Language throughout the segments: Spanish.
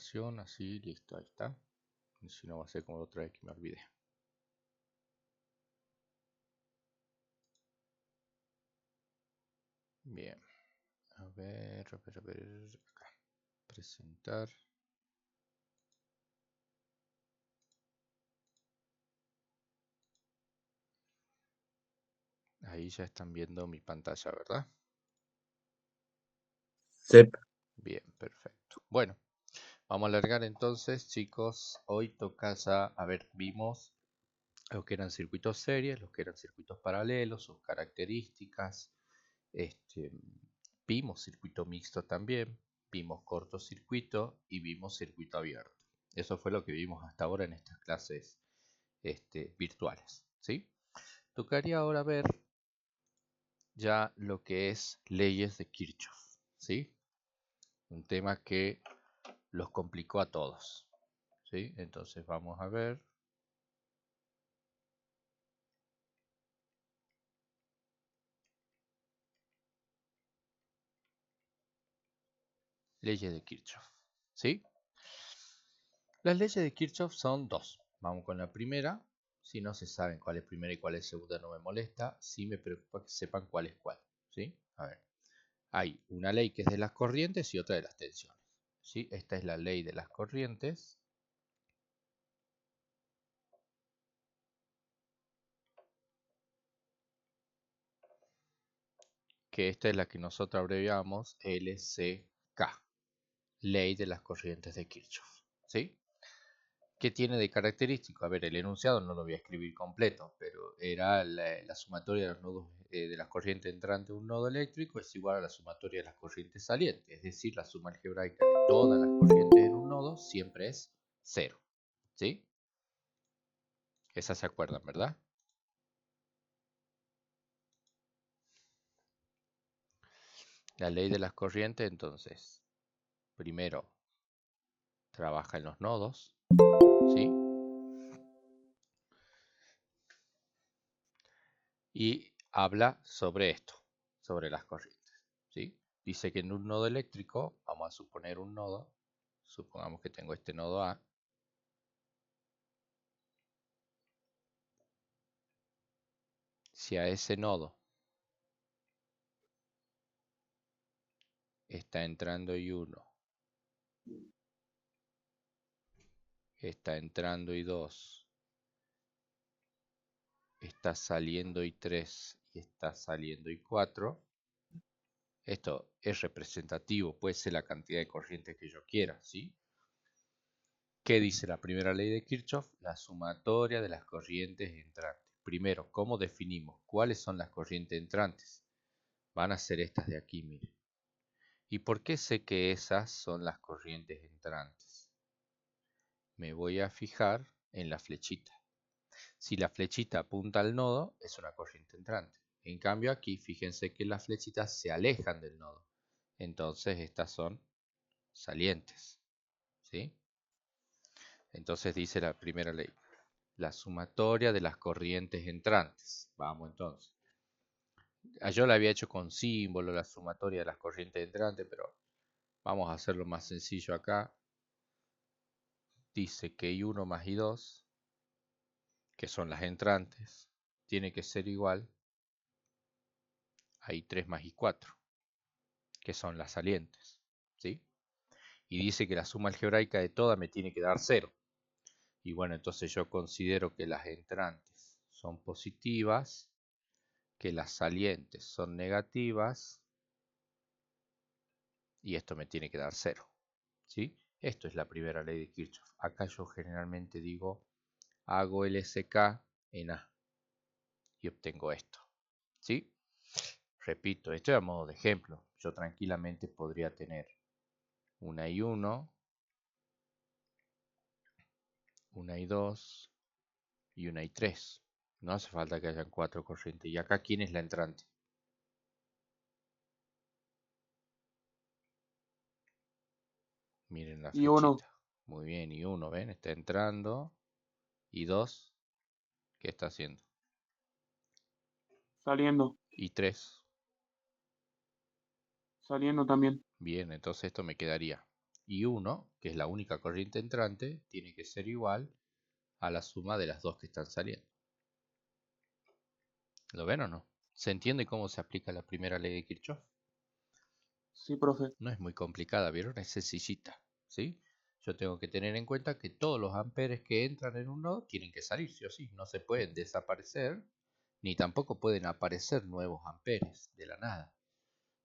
presentación, así, listo, ahí está. Y si no va a ser como otra vez que me olvidé. Bien, a ver, acá, presentar. Ahí ya están viendo mi pantalla, ¿verdad? Sí. Bien, perfecto. Bueno, vamos a alargar entonces, chicos. Hoy toca ya, a ver, vimos lo que eran circuitos series, los que eran circuitos paralelos, sus características. Vimos circuito mixto también, vimos cortocircuito y vimos circuito abierto. Eso fue lo que vimos hasta ahora en estas clases virtuales, ¿sí? Tocaría ahora ver ya lo que es leyes de Kirchhoff, ¿sí? Un tema que los complicó a todos, ¿sí? Entonces vamos a ver. Leyes de Kirchhoff, ¿sí? Las leyes de Kirchhoff son dos. Vamos con la primera. Si no se saben cuál es primera y cuál es segunda no me molesta. Sí me preocupa que sepan cuál es cuál, ¿sí? A ver. Hay una ley que es de las corrientes y otra de las tensiones, ¿sí? Esta es la ley de las corrientes. Que esta es la que nosotros abreviamos LCK. Ley de las corrientes de Kirchhoff, ¿sí? ¿Qué tiene de característico? A ver, el enunciado no lo voy a escribir completo, pero era la sumatoria de los nodos de las corrientes entrantes de un nodo eléctrico es igual a la sumatoria de las corrientes salientes, es decir, la suma algebraica de todas las corrientes en un nodo siempre es 0, ¿sí? Esa se acuerdan, ¿verdad? La ley de las corrientes, entonces, primero trabaja en los nodos, ¿sí? Y habla sobre esto, sobre las corrientes, ¿sí? Dice que en un nodo eléctrico, vamos a suponer un nodo, supongamos que tengo este nodo A, si a ese nodo está entrando I1, está entrando I2, está saliendo I3 y está saliendo I4, esto es representativo, puede ser la cantidad de corrientes que yo quiera, ¿sí? ¿Qué dice la primera ley de Kirchhoff? La sumatoria de las corrientes entrantes. Primero, ¿cómo definimos cuáles son las corrientes entrantes? Van a ser estas de aquí, miren. ¿Y por qué sé que esas son las corrientes entrantes? Me voy a fijar en la flechita. Si la flechita apunta al nodo, es una corriente entrante. En cambio aquí, fíjense que las flechitas se alejan del nodo. Entonces estas son salientes, ¿sí? Entonces dice la primera ley, la sumatoria de las corrientes entrantes. Vamos entonces. Yo la había hecho con símbolo, la sumatoria de las corrientes entrantes, pero vamos a hacerlo más sencillo acá. Dice que I1 más I2, que son las entrantes, tiene que ser igual a I3 más I4, que son las salientes, ¿sí? Y dice que la suma algebraica de todas me tiene que dar 0. Y bueno, entonces yo considero que las entrantes son positivas, que las salientes son negativas, y esto me tiene que dar 0, ¿sí? Esto es la primera ley de Kirchhoff. Acá yo generalmente digo, hago LSK en A y obtengo esto, ¿sí? Repito, esto es a modo de ejemplo. Yo tranquilamente podría tener una I1, una I2 y una I3. No hace falta que hayan 4 corrientes. ¿Y acá quién es la entrante? Miren la I1 flechita. Muy bien, I1, ¿ven? Está entrando. I2, ¿qué está haciendo? saliendo, I3. saliendo también. Bien, entonces esto me quedaría I1, que es la única corriente entrante, tiene que ser igual a la suma de las dos que están saliendo. ¿Lo ven o no? ¿Se entiende cómo se aplica la primera ley de Kirchhoff? Sí, profe. No es muy complicada, ¿vieron? Es sencillita, ¿sí? Yo tengo que tener en cuenta que todos los amperes que entran en un nodo tienen que salir, sí o sí. No se pueden desaparecer, ni tampoco pueden aparecer nuevos amperes de la nada.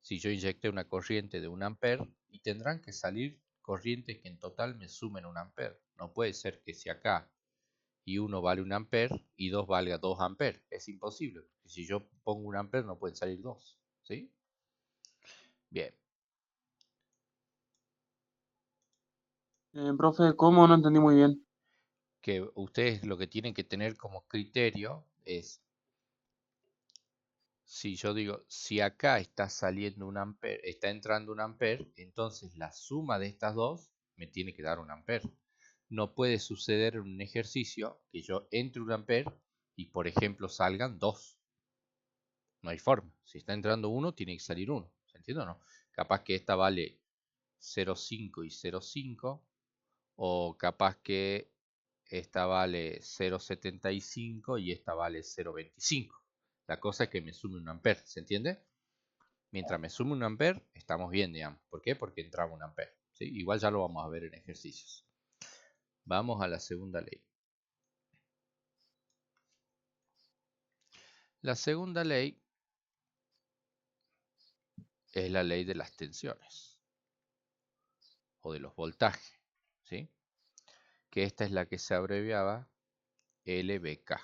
Si yo inyecté una corriente de 1 amper, y tendrán que salir corrientes que en total me sumen 1 amper. No puede ser que si acá y 1 vale 1 amper y 2 valga 2 amper. Es imposible, porque si yo pongo 1 amper no pueden salir 2, ¿sí? Bien. Profe, ¿cómo? No entendí muy bien. Que ustedes lo que tienen que tener como criterio es, si yo digo, si acá está saliendo 1 amper, está entrando 1 amper, entonces la suma de estas dos me tiene que dar 1 amper. No puede suceder en un ejercicio que yo entre 1 amper y por ejemplo salgan 2. No hay forma. Si está entrando 1, tiene que salir 1. ¿Se entiende o no? Capaz que esta vale 0,5 y 0,5, o capaz que esta vale 0,75 y esta vale 0,25. La cosa es que me sume 1 amper, ¿se entiende? Mientras me sume 1 amper, estamos bien, digamos. ¿Por qué? Porque entraba 1 amper, ¿sí? Igual ya lo vamos a ver en ejercicios. Vamos a la segunda ley. La segunda ley es la ley de las tensiones o de los voltajes, ¿sí? Que esta es la que se abreviaba LBK,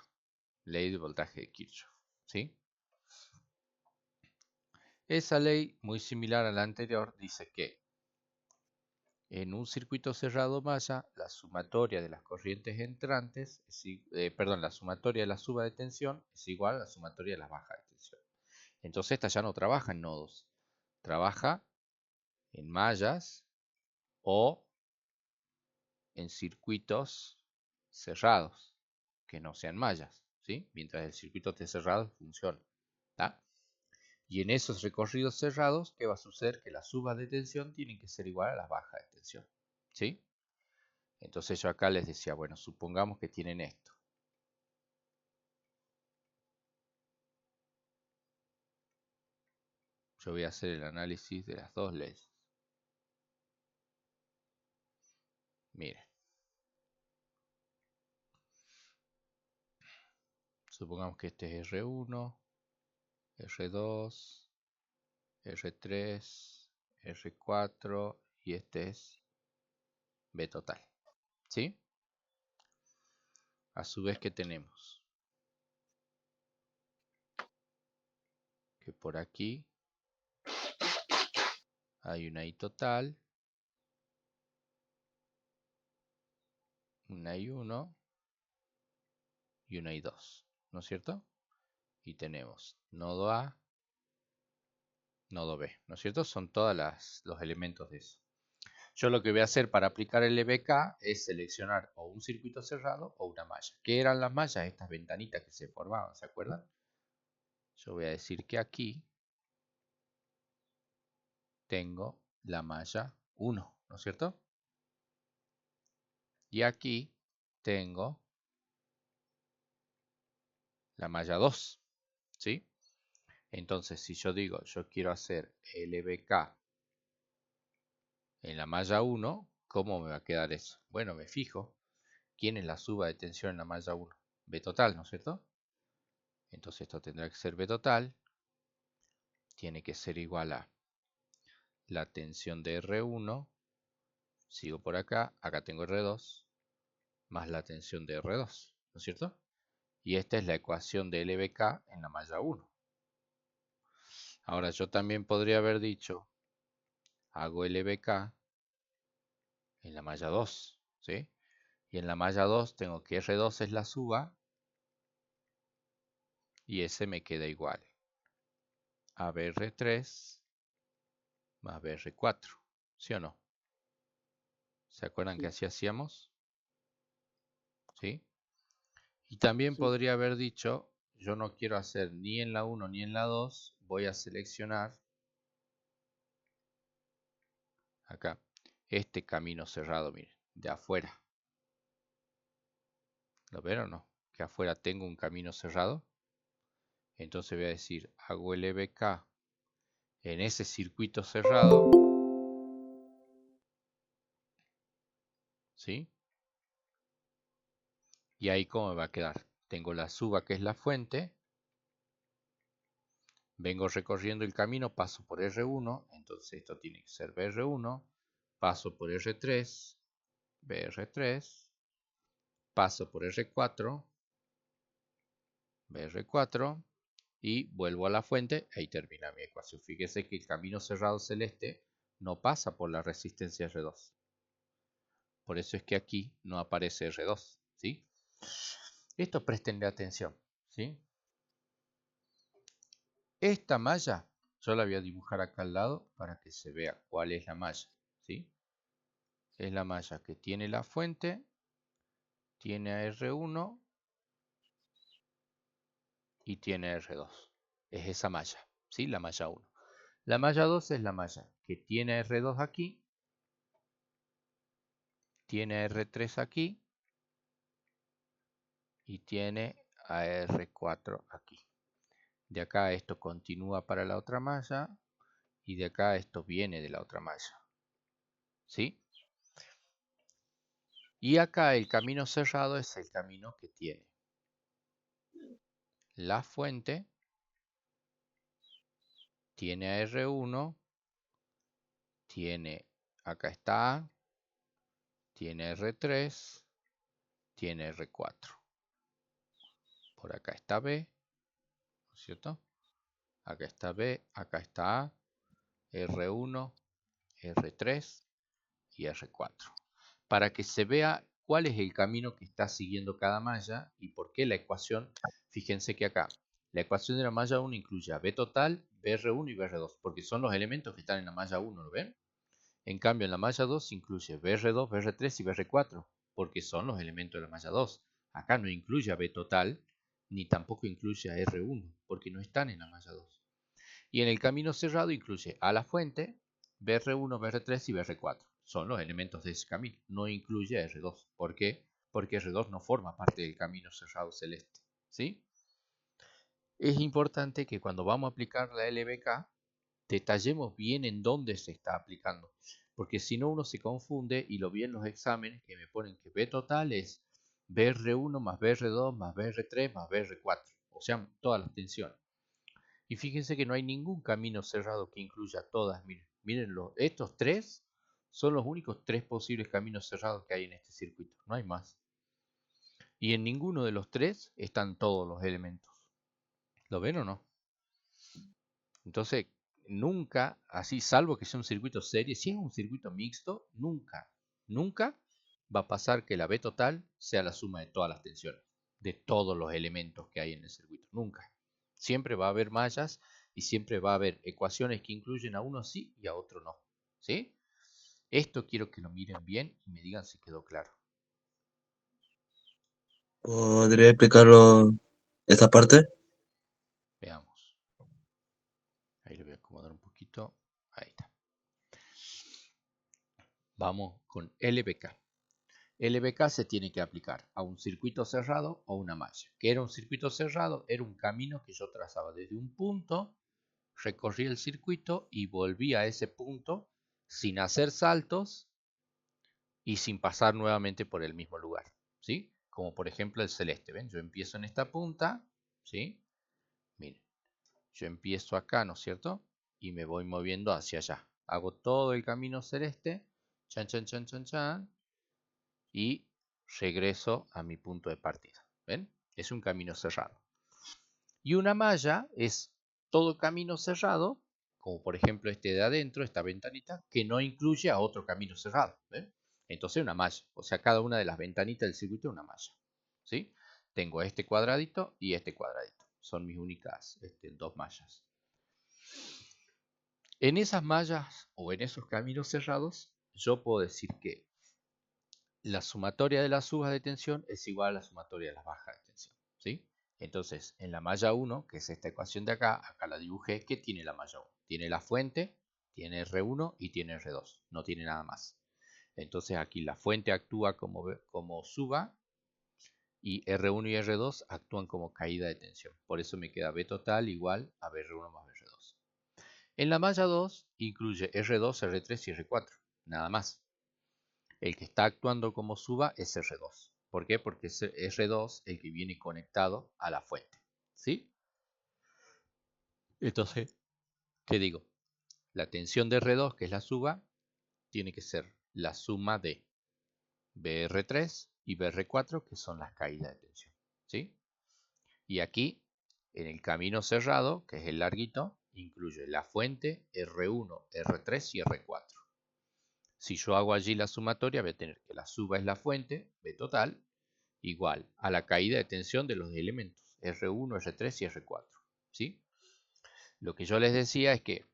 ley de voltaje de Kirchhoff, ¿sí? Esa ley, muy similar a la anterior, dice que en un circuito cerrado malla, la sumatoria de las corrientes entrantes, la sumatoria de la suba de tensión es igual a la sumatoria de las bajas de tensión. Entonces esta ya no trabaja en nodos, trabaja en mallas o en circuitos cerrados, que no sean mallas, ¿sí? Mientras el circuito esté cerrado, funciona, ¿tá? Y en esos recorridos cerrados, ¿qué va a suceder? Que las subas de tensión tienen que ser igual a las bajas de tensión, ¿sí? Entonces yo acá les decía, bueno, supongamos que tienen esto. Yo voy a hacer el análisis de las dos leyes. Miren. Supongamos que este es R1, R2, R3, R4 y este es B total, ¿sí? A su vez que tenemos que por aquí hay una I total, una I1 y una I2, ¿no es cierto? Y tenemos nodo A, nodo B, ¿no es cierto? Son todos los elementos de eso. Yo lo que voy a hacer para aplicar el EBK es seleccionar o un circuito cerrado o una malla. ¿Qué eran las mallas? Estas ventanitas que se formaban, ¿se acuerdan? Yo voy a decir que aquí tengo la malla 1, ¿no es cierto? Y aquí tengo la malla 2, ¿sí? Entonces, si yo digo, yo quiero hacer LBK en la malla 1, ¿cómo me va a quedar eso? Bueno, me fijo quién es la suba de tensión en la malla 1. B total, ¿no es cierto? Entonces esto tendrá que ser B total. Tiene que ser igual a la tensión de R1. Sigo por acá. Acá tengo R2. Más la tensión de R2, ¿no es cierto? Y esta es la ecuación de LBK en la malla 1. Ahora yo también podría haber dicho, hago LBK en la malla 2, ¿sí? Y en la malla 2 tengo que R2 es la suba y ese me queda igual a BR3 más BR4, ¿sí o no? ¿Se acuerdan que Sí, así hacíamos? ¿Sí? Y también sí. podría haber dicho, yo no quiero hacer ni en la 1 ni en la 2, voy a seleccionar acá este camino cerrado, miren, de afuera. ¿Lo ven o no? Que afuera tengo un camino cerrado. Entonces voy a decir, hago LBK en ese circuito cerrado. ¿Sí? Y ahí cómo me va a quedar. Tengo la suba que es la fuente. Vengo recorriendo el camino, paso por R1. Entonces esto tiene que ser BR1. Paso por R3. BR3. Paso por R4. BR4. Y vuelvo a la fuente. Ahí termina mi ecuación. Fíjese que el camino cerrado celeste no pasa por la resistencia R2. Por eso es que aquí no aparece R2. ¿Sí? Esto prestenle atención. ¿Sí? Esta malla, yo la voy a dibujar acá al lado para que se vea cuál es la malla. ¿Sí? Es la malla que tiene la fuente, tiene a R1 y tiene R2. Es esa malla, ¿sí? La malla 1. La malla 2 es la malla que tiene a R2 aquí, tiene a R3 aquí y tiene a R4 aquí. De acá esto continúa para la otra malla y de acá esto viene de la otra malla. ¿Sí? Y acá el camino cerrado es el camino que tiene la fuente, tiene a R1, tiene, acá está A, tiene R3, tiene R4. Por acá está B, ¿no es cierto? Acá está B, acá está A, R1, R3 y R4. Para que se vea cuál es el camino que está siguiendo cada malla y por qué la ecuación, fíjense que acá, la ecuación de la malla 1 incluye a B total, BR1 y BR2, porque son los elementos que están en la malla 1, ¿lo ven? En cambio, en la malla 2 incluye BR2, BR3 y BR4, porque son los elementos de la malla 2. Acá no incluye a B total, ni tampoco incluye a R1, porque no están en la malla 2. Y en el camino cerrado incluye a la fuente, BR1, BR3 y BR4. Son los elementos de ese camino. No incluye a R2. ¿Por qué? Porque R2 no forma parte del camino cerrado celeste. ¿Sí? Es importante que cuando vamos a aplicar la LBK, detallemos bien en dónde se está aplicando. Porque si no uno se confunde y lo vi en los exámenes que me ponen que B total es BR1 más BR2 más BR3 más BR4. O sea, todas las tensiones. Y fíjense que no hay ningún camino cerrado que incluya todas. Mírenlo, estos tres son los únicos tres posibles caminos cerrados que hay en este circuito. No hay más. Y en ninguno de los tres están todos los elementos. ¿Lo ven o no? Entonces, nunca, así, salvo que sea un circuito serie, si es un circuito mixto, nunca va a pasar que la B total sea la suma de todas las tensiones, de todos los elementos que hay en el circuito. Nunca. Siempre va a haber mallas y siempre va a haber ecuaciones que incluyen a uno sí y a otro no. ¿Sí? Esto quiero que lo miren bien y me digan si quedó claro. ¿Podría explicarlo esta parte? Veamos. Ahí lo voy a acomodar un poquito. Ahí está. Vamos con LBK. LBK se tiene que aplicar a un circuito cerrado o una malla. ¿Qué era un circuito cerrado? Era un camino que yo trazaba desde un punto, recorrí el circuito y volví a ese punto sin hacer saltos y sin pasar nuevamente por el mismo lugar. ¿Sí? Como por ejemplo el celeste. ¿Ven? Yo empiezo en esta punta. ¿Sí? Miren. Yo empiezo acá, ¿no es cierto? Y me voy moviendo hacia allá. Hago todo el camino celeste. Chan, chan, chan, chan, chan. Y regreso a mi punto de partida. ¿Ven? Es un camino cerrado. Y una malla es todo camino cerrado, como por ejemplo este de adentro, esta ventanita, que no incluye a otro camino cerrado. ¿Ven? Entonces una malla, o sea, cada una de las ventanitas del circuito es una malla. ¿Sí? Tengo este cuadradito y este cuadradito. Son mis únicas dos mallas. En esas mallas o en esos caminos cerrados, yo puedo decir que la sumatoria de las subas de tensión es igual a la sumatoria de las bajas de tensión. ¿Sí? Entonces, en la malla 1, que es esta ecuación de acá, acá la dibujé, ¿qué tiene la malla 1? Tiene la fuente, tiene R1 y tiene R2. No tiene nada más. Entonces aquí la fuente actúa como suba y R1 y R2 actúan como caída de tensión. Por eso me queda B total igual a BR1 más BR2. En la malla 2 incluye R2, R3 y R4, nada más. El que está actuando como suba es R2. ¿Por qué? Porque es R2 el que viene conectado a la fuente. ¿Sí? Entonces, ¿qué digo? La tensión de R2, que es la suba, tiene que ser la suma de BR3 y BR4, que son las caídas de tensión. ¿Sí? Y aquí, en el camino cerrado, que es el larguito, incluye la fuente, R1, R3 y R4. Si yo hago allí la sumatoria, voy a tener que la suba es la fuente, B total, igual a la caída de tensión de los elementos, R1, R3 y R4. ¿Sí? Lo que yo les decía es que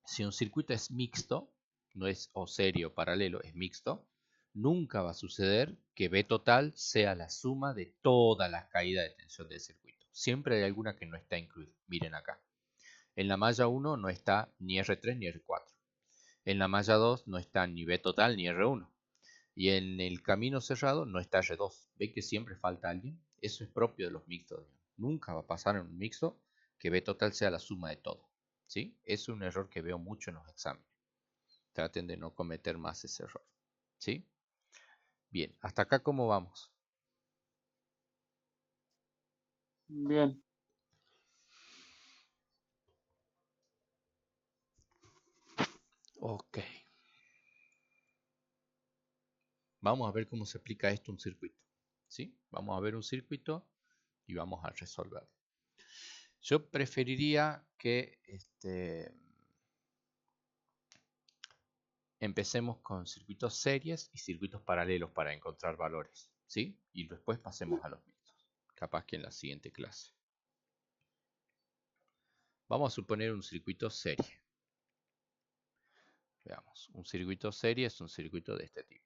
si un circuito es mixto, no es o serie o paralelo, es mixto, nunca va a suceder que B total sea la suma de todas las caídas de tensión del circuito. Siempre hay alguna que no está incluida. Miren acá. En la malla 1 no está ni R3 ni R4. En la malla 2 no está ni B total ni R1. Y en el camino cerrado no está R2. ¿Ven que siempre falta alguien? Eso es propio de los mixtos. Nunca va a pasar en un mixto que B total sea la suma de todo. ¿Sí? Es un error que veo mucho en los exámenes. Traten de no cometer más ese error. ¿Sí? Bien, hasta acá ¿cómo vamos? Bien. Ok. Vamos a ver cómo se aplica esto a un circuito. ¿Sí? Vamos a ver un circuito y vamos a resolverlo. Yo preferiría que empecemos con circuitos series y circuitos paralelos para encontrar valores. ¿Sí? Y después pasemos a los mixtos. Capaz que en la siguiente clase. Vamos a suponer un circuito serie. Veamos, un circuito serie es un circuito de este tipo.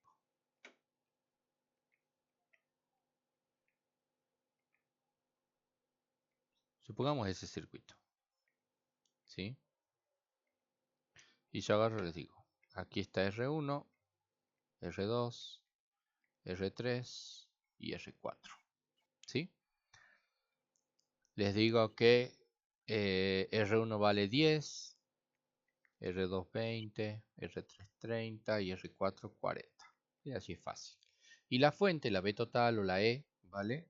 Supongamos ese circuito. ¿Sí? Y yo agarro y les digo, aquí está R1, R2, R3 y R4. ¿Sí? Les digo que R1 vale 10, R2 20, R3 30 y R4 40. Y así es fácil. Y la fuente, la B total o la E, vale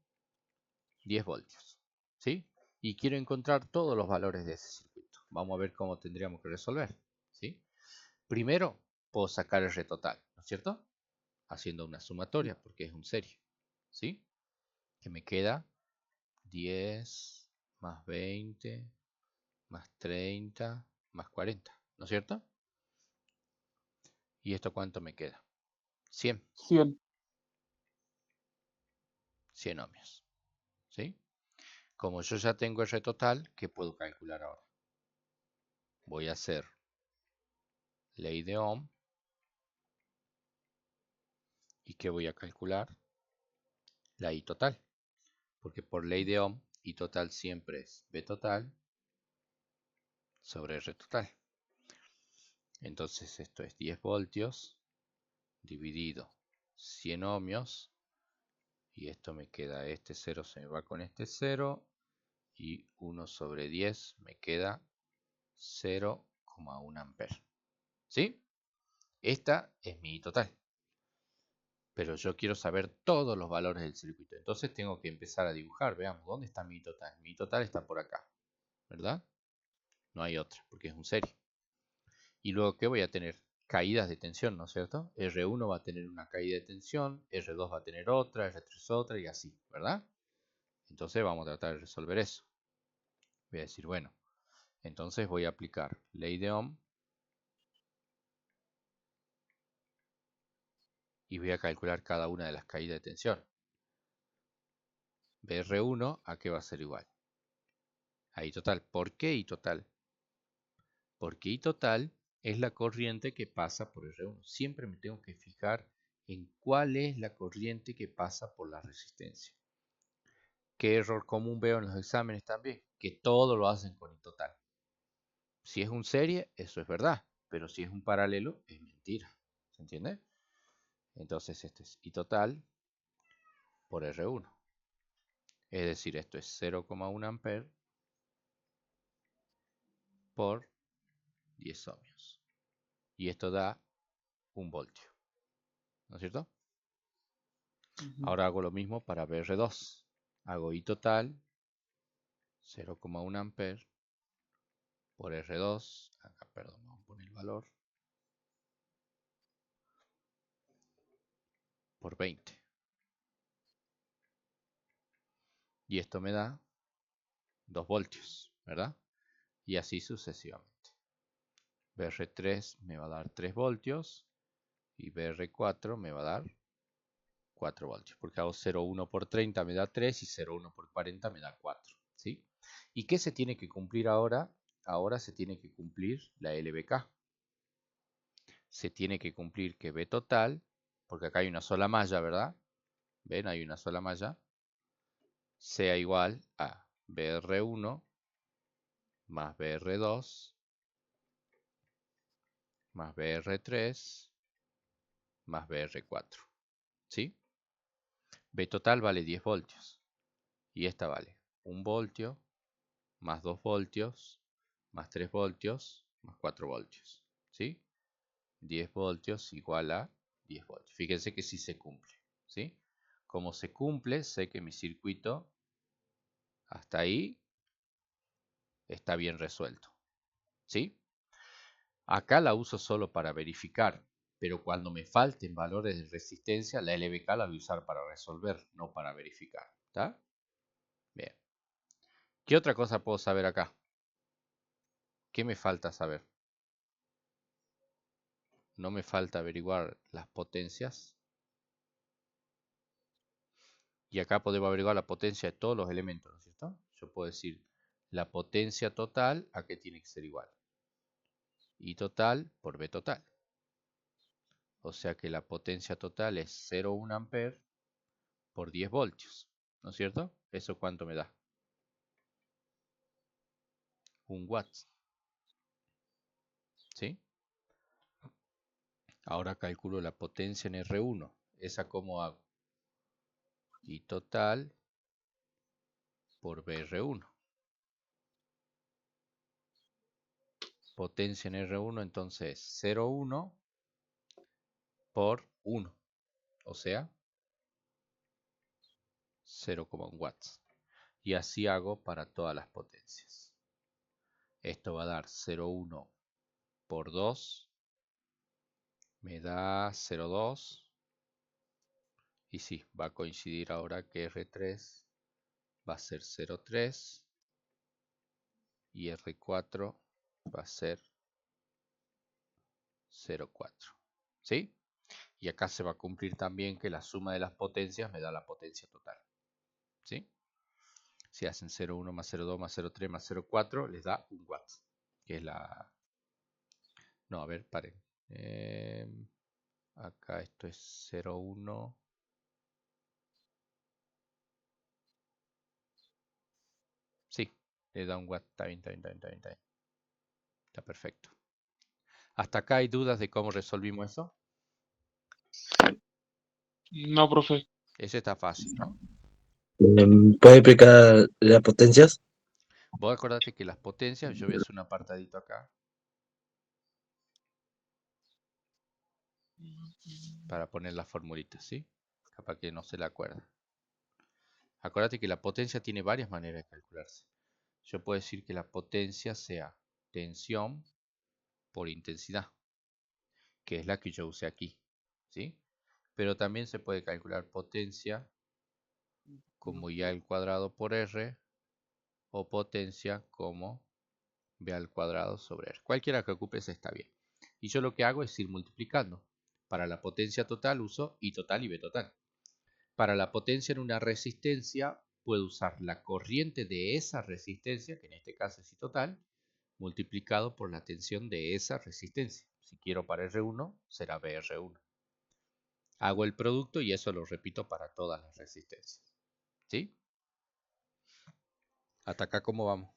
10 voltios. ¿Sí? Y quiero encontrar todos los valores de ese circuito. Vamos a ver cómo tendríamos que resolver. ¿Sí? Primero, puedo sacar R total, ¿no es cierto? Haciendo una sumatoria, porque es un serie. ¿Sí? Que me queda 10 más 20 más 30 más 40, ¿no es cierto? ¿Y esto cuánto me queda? 100. 100. 100 ohmios. ¿Sí? Como yo ya tengo R total, ¿qué puedo calcular ahora? Voy a hacer ley de Ohm. ¿Y qué voy a calcular? La I total. Porque por ley de Ohm, I total siempre es B total sobre R total. Entonces esto es 10 voltios dividido 100 ohmios. Y esto me queda, este 0 se me va con este 0. Y 1 sobre 10 me queda 0,1 amperes. ¿Sí? Esta es mi I total. Pero yo quiero saber todos los valores del circuito. Entonces tengo que empezar a dibujar. Veamos, ¿dónde está mi I total? Mi I total está por acá. ¿Verdad? No hay otra, porque es un serie. Y luego, ¿qué voy a tener? Caídas de tensión, ¿no es cierto? R1 va a tener una caída de tensión, R2 va a tener otra, R3 otra y así, ¿verdad? Entonces vamos a tratar de resolver eso. Voy a decir, bueno, entonces voy a aplicar ley de Ohm y voy a calcular cada una de las caídas de tensión. BR1, ¿a qué va a ser igual? A I total. ¿Por qué I total? Porque I total es la corriente que pasa por R1. Siempre me tengo que fijar en cuál es la corriente que pasa por la resistencia. ¿Qué error común veo en los exámenes también? Que todo lo hacen con I total. Si es un serie, eso es verdad. Pero si es un paralelo, es mentira. ¿Se entiende? Entonces este es I total por R1. Es decir, esto es 0,1 amperes por 10 ohmios. Y esto da 1 voltio. ¿No es cierto? Ahora hago lo mismo para BR2. Hago I total 0,1 amperes por R2. Acá, perdón, vamos a poner el valor. Por 20. Y esto me da 2 voltios, ¿verdad? Y así sucesivamente. BR3 me va a dar 3 voltios. Y BR4 me va a dar 4 voltios. Porque hago 0,1 por 30 me da 3 y 0,1 por 40 me da 4. ¿Sí? ¿Y qué se tiene que cumplir ahora? Ahora se tiene que cumplir la LBK. Se tiene que cumplir que B total, porque acá hay una sola malla, ¿verdad? ¿Ven? Hay una sola malla. Sea igual a BR1 más BR2 más BR3 más BR4. ¿Sí? B total vale 10 voltios. Y esta vale 1 voltio más 2 voltios más 3 voltios más 4 voltios. ¿Sí? 10 voltios igual a 10 voltios. Fíjense que sí se cumple. ¿Sí? Como se cumple, sé que mi circuito hasta ahí está bien resuelto. ¿Sí? Acá la uso solo para verificar, pero cuando me falten valores de resistencia, la LBK la voy a usar para resolver, no para verificar. ¿Está? Bien. ¿Qué otra cosa puedo saber acá? ¿Qué me falta saber? No me falta averiguar las potencias. Y acá podemos averiguar la potencia de todos los elementos, ¿no es cierto? Yo puedo decir la potencia total, ¿a qué tiene que ser igual? I total por B total. O sea que la potencia total es 0,1 amperes por 10 voltios, ¿no es cierto? ¿Eso cuánto me da? 1 watt. ¿Sí? Ahora calculo la potencia en R1. ¿Esa cómo hago? I total por BR1. Potencia en R1 entonces es 0,1 por 1. O sea, 0,1 watts. Y así hago para todas las potencias. Esto va a dar 0,1 por 2. Me da 0,2. Y sí, va a coincidir ahora que R3 va a ser 0,3. Y R4 va a ser 0,4. ¿Sí? Y acá se va a cumplir también que la suma de las potencias me da la potencia total. ¿Sí? Si hacen 0,1 más 0,2 más 0,3 más 0,4 les da 1 watt. Que es la... No, a ver, paren. Acá esto es 0,1. Sí, le da 1 watt. Está bien, está bien, está bien, está bien, está bien. Está perfecto. ¿Hasta acá hay dudas de cómo resolvimos eso? No, profe. Ese está fácil, ¿no? ¿Puede explicar las potencias? Vos acordate que las potencias, yo voy a hacer un apartadito acá para poner las formulitas, ¿sí? Capaz que no se la acuerda. Acordate que la potencia tiene varias maneras de calcularse. Yo puedo decir que la potencia sea tensión por intensidad, que es la que yo usé aquí, ¿sí? Pero también se puede calcular potencia como I al cuadrado por R o potencia como B al cuadrado sobre R. Cualquiera que ocupes está bien. Y yo lo que hago es ir multiplicando. Para la potencia total uso I total y B total. Para la potencia en una resistencia puedo usar la corriente de esa resistencia, que en este caso es I total, multiplicado por la tensión de esa resistencia. Si quiero para R1, será BR1. Hago el producto y eso lo repito para todas las resistencias. ¿Sí? ¿Hasta acá cómo vamos?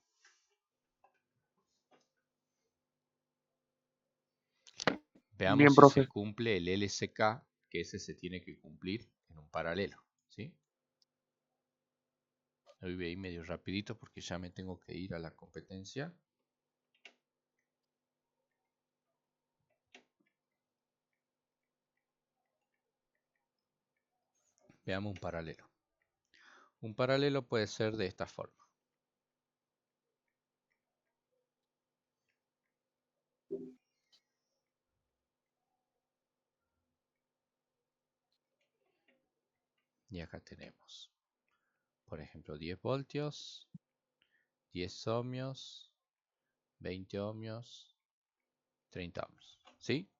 Veamos Bien, si se profe. cumple el LCK que ese se tiene que cumplir en un paralelo, ¿sí? Hoy voy a ir medio rapidito porque ya me tengo que ir a la competencia. Veamos un paralelo. Un paralelo puede ser de esta forma. Y acá tenemos, por ejemplo, 10 voltios, 10 ohmios, 20 ohmios, 30 ohmios, ¿sí?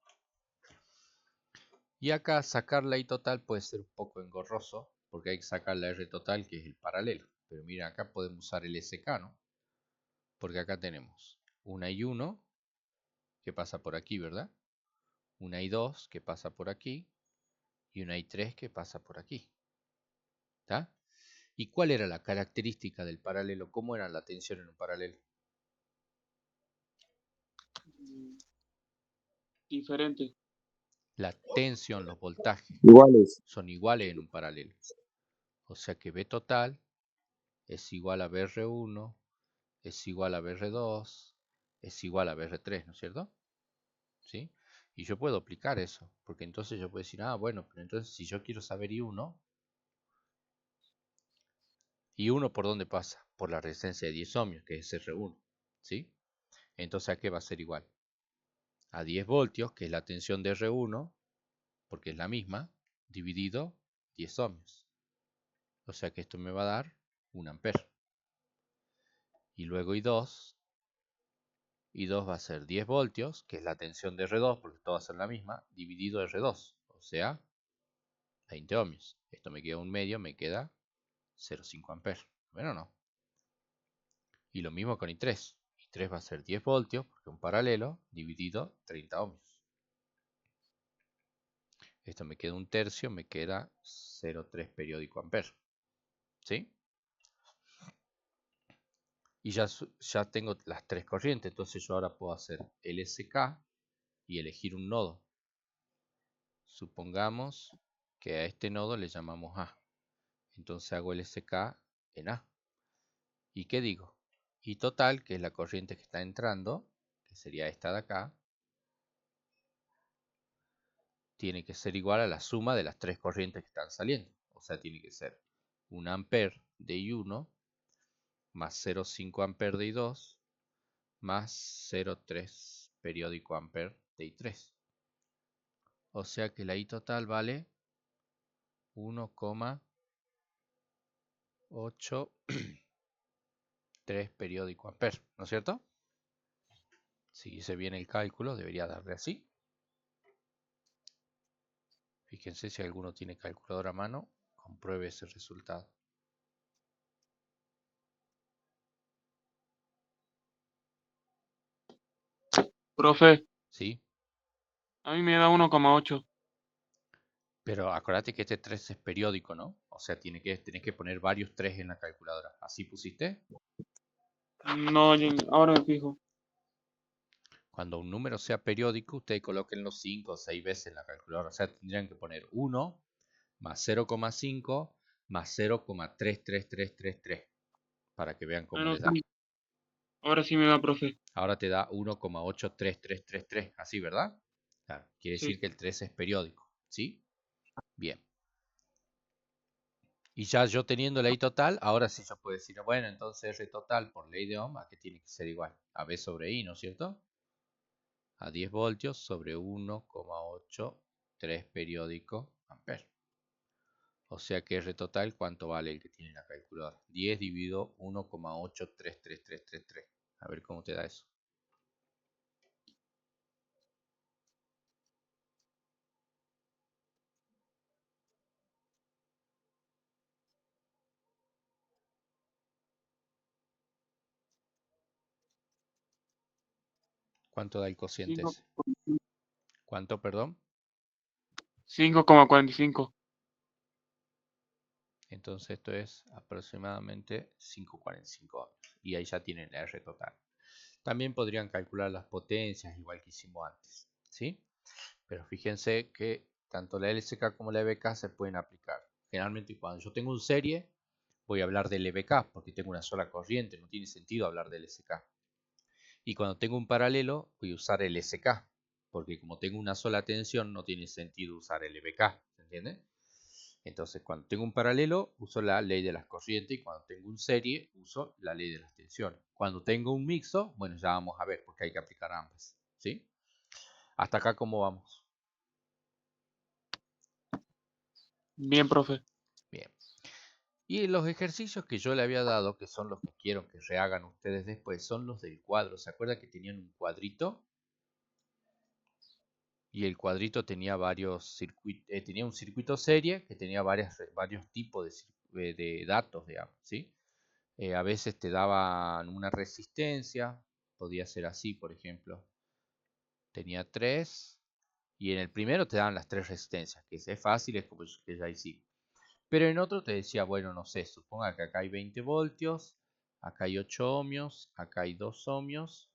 Y acá sacar la I total puede ser un poco engorroso, porque hay que sacar la R total, que es el paralelo. Pero miren, acá podemos usar el SK, ¿no? Porque acá tenemos una I1 que pasa por aquí, ¿verdad? Una I2 que pasa por aquí y una I3 que pasa por aquí. ¿Está? ¿Y cuál era la característica del paralelo? ¿Cómo era la tensión en un paralelo? Diferente. La tensión, los voltajes, Iguales. son iguales en un paralelo. O sea que B total es igual a BR1, es igual a BR2, es igual a BR3, ¿no es cierto? ¿Sí? Y yo puedo aplicar eso, porque entonces yo puedo decir, ah, bueno, pero entonces si yo quiero saber I1, ¿I1 por dónde pasa? Por la resistencia de 10 ohmios, que es R1, ¿sí? Entonces, ¿a qué va a ser igual? A 10 voltios, que es la tensión de R1, porque es la misma, dividido 10 ohmios. O sea que esto me va a dar 1 amper. Y luego I2 va a ser 10 voltios, que es la tensión de R2, porque todas son la misma, dividido R2, o sea, 20 ohmios. Esto me queda un medio, me queda 0,5 amperes. Bueno, no. Y lo mismo con I3. I3 va a ser 10 voltios, porque es un paralelo, dividido 30 ohmios. Esto me queda un tercio, me queda 0,3 periódico amper. ¿Sí? Y ya tengo las tres corrientes, entonces yo ahora puedo hacer LSK y elegir un nodo. Supongamos que a este nodo le llamamos A. Entonces hago LSK en A. ¿Y qué digo? Y total, que es la corriente que está entrando, que sería esta de acá, tiene que ser igual a la suma de las tres corrientes que están saliendo. O sea, tiene que ser 1 amper de I1 más 0,5 amper de I2 más 0,3 periódico amper de I3. O sea que la I total vale 1,83 periódico amper, ¿no es cierto? Si hice bien el cálculo, debería darle así. Fíjense si alguno tiene calculadora a mano, compruebe ese resultado. Profe, ¿Sí? a mí me da 1,8. Pero acordate que este 3 es periódico, ¿no? O sea, tenés que poner varios 3 en la calculadora. ¿Así pusiste? No, ahora me fijo. Cuando un número sea periódico, ustedes colóquenlo 5 o 6 veces en la calculadora. O sea, tendrían que poner 1 más 0,5 más 0,33333 para que vean cómo Bueno, les da. sí, ahora sí me da, profe. Ahora te da 1,83333, así, ¿verdad? Claro, quiere decir Sí, que el 3 es periódico, ¿sí? Bien. Y ya yo teniendo la I total, ahora sí yo puedo decir, bueno, entonces R total por ley de Ohm, ¿a qué tiene que ser igual? A B sobre I, ¿no es cierto? A 10 voltios sobre 1,83 periódico amper. O sea que R total, ¿cuánto vale el que tiene la calculadora? 10 dividido 1,833333. A ver cómo te da eso. ¿Cuánto da el cociente ese? ¿Cuánto, perdón? 5,45. Entonces esto es aproximadamente 5,45 ohms. Y ahí ya tienen la R total. También podrían calcular las potencias igual que hicimos antes, ¿sí? Pero fíjense que tanto la LSK como la EBK se pueden aplicar. Generalmente cuando yo tengo un serie, voy a hablar del EBK porque tengo una sola corriente, no tiene sentido hablar del SK. Y cuando tengo un paralelo, voy a usar el SK, porque como tengo una sola tensión, no tiene sentido usar el EBK, ¿se entiende? Entonces, cuando tengo un paralelo, uso la ley de las corrientes, y cuando tengo un serie, uso la ley de las tensiones. Cuando tengo un mixto, bueno, ya vamos a ver, porque hay que aplicar ambas, ¿sí? Hasta acá, ¿cómo vamos? Bien, profe. Bien. Y los ejercicios que yo le había dado, que son los que quiero que rehagan ustedes después, son los del cuadro. ¿Se acuerdan que tenían un cuadrito? Y el cuadrito tenía varios circuitos, tenía un circuito serie que tenía varios tipos de datos, digamos, ¿sí? A veces te daban una resistencia, podía ser así, por ejemplo. Tenía 3 y en el primero te daban las 3 resistencias, que es fácil, es como que ya hicimos. Pero en otro te decía, bueno, no sé, suponga que acá hay 20 voltios, acá hay 8 ohmios, acá hay 2 ohmios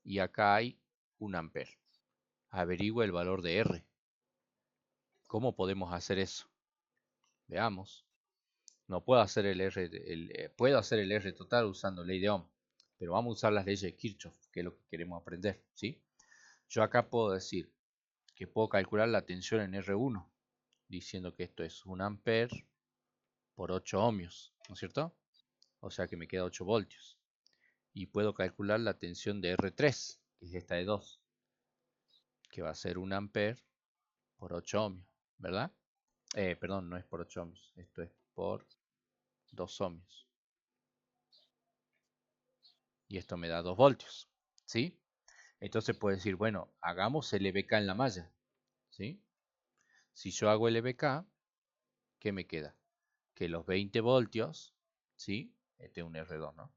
y acá hay 1 ampere. Averigua el valor de R. ¿Cómo podemos hacer eso? Veamos. No puedo hacer el R, puedo hacer el R total usando ley de Ohm, pero vamos a usar las leyes de Kirchhoff, que es lo que queremos aprender, ¿sí? Yo acá puedo decir que puedo calcular la tensión en R1, diciendo que esto es 1 ampere por 8 ohmios, ¿no es cierto? O sea que me queda 8 voltios. Y puedo calcular la tensión de R3, que es esta de 2, que va a ser 1 ampere por 8 ohmios, ¿verdad? Perdón, no es por 8 ohmios, esto es por 2 ohmios. Y esto me da 2 voltios, ¿sí? Entonces puedo decir, bueno, hagamos el EBK en la malla, ¿sí? Si yo hago el EBK, ¿qué me queda? Que los 20 voltios, ¿sí? Este es un R2, ¿no?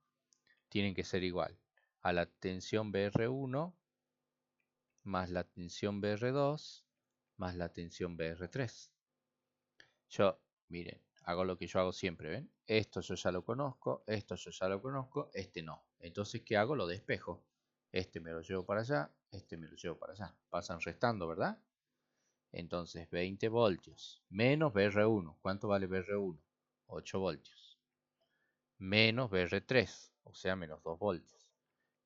Tienen que ser igual a la tensión BR1 más la tensión BR2 más la tensión BR3. Yo, miren, hago lo que yo hago siempre, ¿ven? Esto yo ya lo conozco, esto yo ya lo conozco, este no. Entonces, ¿qué hago? Lo despejo. Este me lo llevo para allá, este me lo llevo para allá. Pasan restando, ¿verdad? Entonces, 20 voltios menos BR1. ¿Cuánto vale BR1? 8 voltios. Menos BR3, o sea, menos 2 voltios.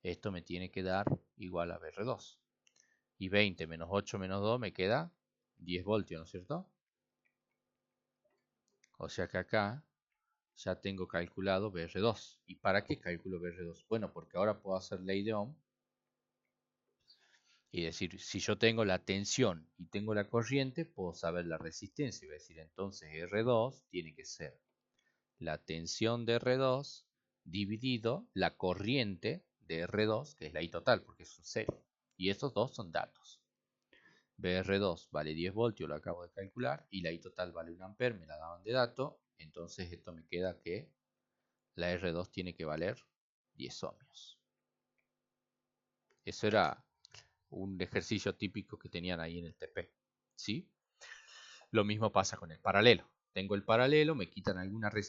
Esto me tiene que dar igual a BR2. Y 20 menos 8 menos 2 me queda 10 voltios, ¿no es cierto? O sea que acá ya tengo calculado BR2. ¿Y para qué calculo BR2? Bueno, porque ahora puedo hacer ley de Ohm y decir, si yo tengo la tensión y tengo la corriente, puedo saber la resistencia. Y voy a decir, entonces R2 tiene que ser la tensión de R2 dividido la corriente de R2, que es la I total, porque es un cero. Y estos dos son datos. BR2 vale 10 voltios, lo acabo de calcular, y la I total vale 1 ampere, me la daban de dato. Entonces esto me queda que la R2 tiene que valer 10 ohmios. Eso era un ejercicio típico que tenían ahí en el TP, ¿sí? Lo mismo pasa con el paralelo. Tengo el paralelo, me quitan alguna